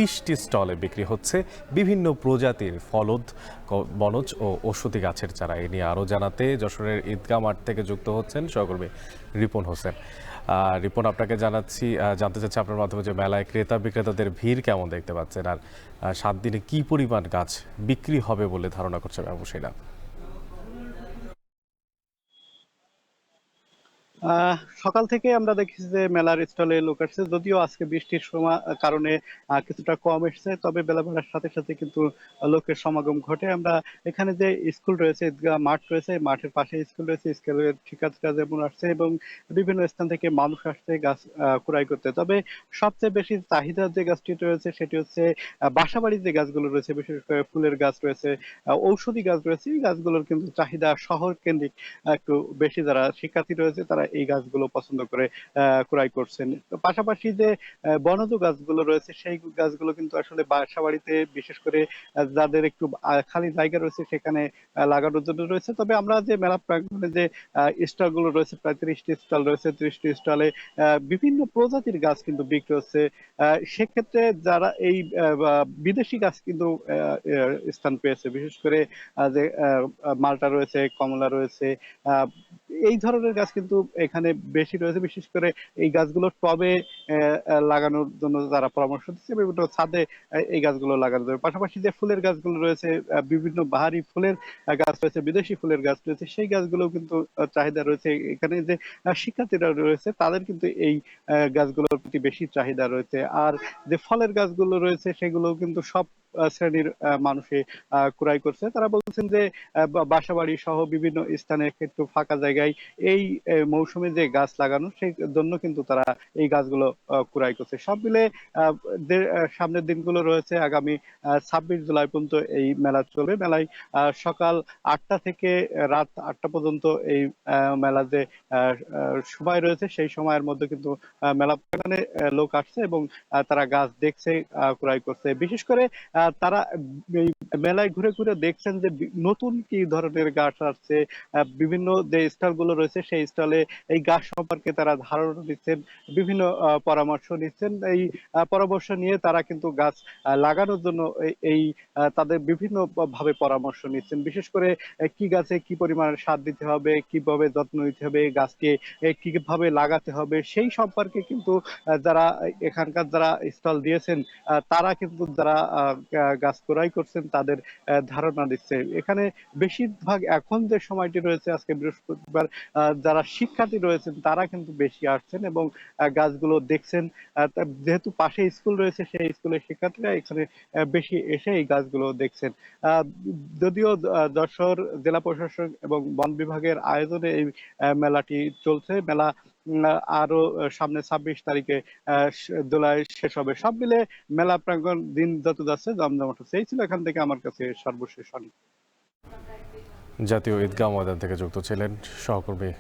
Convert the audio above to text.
30টি স্টলে বিক্রি হচ্ছে বিভিন্ন প্রজাতির ফলদ, বনজ ও ঔষধি গাছের চারা। এ নিয়ে আরও জানাতে যশোরের ঈদগাহ মাঠ থেকে যুক্ত হচ্ছেন সহকর্মী রিপন হোসেন। রিপন, আপনাকে জানতে চাচ্ছি আপনার মাধ্যমে যে মেলায় ক্রেতা বিক্রেতাদের ভিড় কেমন দেখতে পাচ্ছেন, আর 7 দিনে কি পরিমাণ গাছ বিক্রি হবে বলে ধারণা করছে ব্যবসায়ীরা? সকাল থেকে আমরা দেখেছি যে মেলার স্টলে লোক আসছে, যদিও আজকে বৃষ্টির সময় কারণে কিছুটা কম এসছে, তবে বেলা বাড়ার সাথে সাথে কিন্তু লোকের সমাগম ঘটে। আমরা এখানে যে স্কুল রয়েছে, ঈদগাহ মাঠ রয়েছে, মাঠের পাশে স্কুল রয়েছে, স্কুলের শিক্ষার্থীরা যেমন আসছে এবং বিভিন্ন স্থান থেকে মানুষ আসছে গাছ ক্রয় করতে। তবে সবচেয়ে বেশি চাহিদার যে গাছটি রয়েছে সেটি হচ্ছে বাসাবাড়ির যে গাছগুলো রয়েছে, বিশেষ করে ফুলের গাছ রয়েছে, ঔষধি গাছ রয়েছে। এই গাছগুলোর কিন্তু চাহিদা শহর কেন্দ্রিক একটু বেশি। যারা শিক্ষার্থী রয়েছে তারা এই গাছগুলো পছন্দ করে ক্রয় করছেন। তো পাশাপাশি যে বনজ গাছগুলো রয়েছে সেই গাছগুলো কিন্তু আসলে বাসা বাড়িতে বিশেষ করে যাদের একটু খালি জায়গা রয়েছে সেখানে লাগানোর জন্য রয়েছে। তবে আমরা যে মেলা প্রাঙ্গণে যে স্টল গুলো রয়েছে, প্রায় 30টি স্টল রয়েছে, 30টি স্টলে বিভিন্ন প্রজাতির গাছ কিন্তু বিক্রি হচ্ছে। সেক্ষেত্রে যারা এই বিদেশি গাছ কিন্তু স্থান পেয়েছে, বিশেষ করে যে মালটা রয়েছে, কমলা রয়েছে, আহ এই ধরনের গাছ কিন্তু এখানে বেশি রয়েছে। বিশেষ করে এই গাছগুলো টবে লাগানোর জন্য তারা পরামর্শ দিচ্ছে, বিভিন্ন ছাদে এই গাছগুলো লাগানো যাবে। পাশাপাশি যে ফুলের গাছগুলো রয়েছে, বিভিন্ন বাহারি ফুলের গাছ রয়েছে, বিদেশি ফুলের গাছ রয়েছে, সেই গাছগুলো কিন্তু চাহিদা রয়েছে। এখানে যে শিক্ষার্থীরা রয়েছে তাদের কিন্তু এই গাছগুলোর প্রতি বেশি চাহিদা রয়েছে। আর যে ফলের গাছগুলো রয়েছে সেগুলো কিন্তু সব শ্রেণীর মানুষে ক্রয় করছে। তারা বলছেন যে বাসাবাড়ি সহ বিভিন্ন স্থানে একটু ফাঁকা জায়গায় এই মৌসুমে যে গাছ লাগানো সেই জন্য কিন্তু তারা এই গাছগুলো ক্রয় করছে। সব মিলে আহ, সামনের দিনগুলো রয়েছে। আগামী 26 জুলাই পর্যন্ত এই মেলা চলবে। মেলায় সকাল 8টা থেকে রাত 8টা পর্যন্ত এই মেলা যে সময় রয়েছে সেই সময়ের মধ্যে কিন্তু মেলা প্রাঙ্গণে লোক আসছে এবং তারা গাছ দেখছে, ক্রয় করছে। বিশেষ করে তারা এই মেলায় ঘুরে ঘুরে দেখছেন যে নতুন কি ধরনের গাছ আসছে। বিভিন্ন যে স্টল গুলো রয়েছে সেই স্টলে এই গাছ সম্পর্কে তারা ধারণা দিচ্ছেন, বিভিন্ন পরামর্শ নিচ্ছেন। এই পরামর্শ নিয়ে তারা কিন্তু গাছ লাগানোর জন্য এই তাদের বিভিন্ন ভাবে পরামর্শ নিচ্ছেন। বিশেষ করে কি গাছে কি পরিমাণ সার দিতে হবে, কিভাবে যত্ন নিতে হবে, গাছকে কিভাবে লাগাতে হবে সেই সম্পর্কে কিন্তু যারা এখানকার যারা স্টল দিয়েছেন তারা কিন্তু যারা গাছ ক্রয় করছেন তাদের ধারণা দিচ্ছে। এখানে বেশিরভাগ এখন যে সময়টি রয়েছে আজকে বৃহস্পতিবার, যারা শিক্ষার্থী রয়েছেন তারা কিন্তু বেশি আসছেন এবং গাছগুলো দেখছেন। যেহেতু পাশে স্কুল রয়েছে সেই স্কুলের শিক্ষার্থীরা এখানে বেশি এসে এই গাছগুলো দেখছেন। আহ, যদিও যশোর জেলা প্রশাসন এবং বন বিভাগের আয়োজনে এই মেলাটি চলছে। মেলা আরো সামনে 26 তারিখে জুলাই শেষ হবে। সব মিলে মেলা প্রাঙ্গণ দিন যত যাচ্ছে জমজমাট হচ্ছে। এই ছিল এখান থেকে আমার কাছে সর্বশেষ অনেক। জাতীয় ঈদগাহ ময়দান থেকে যুক্ত ছিলেন সহকর্মী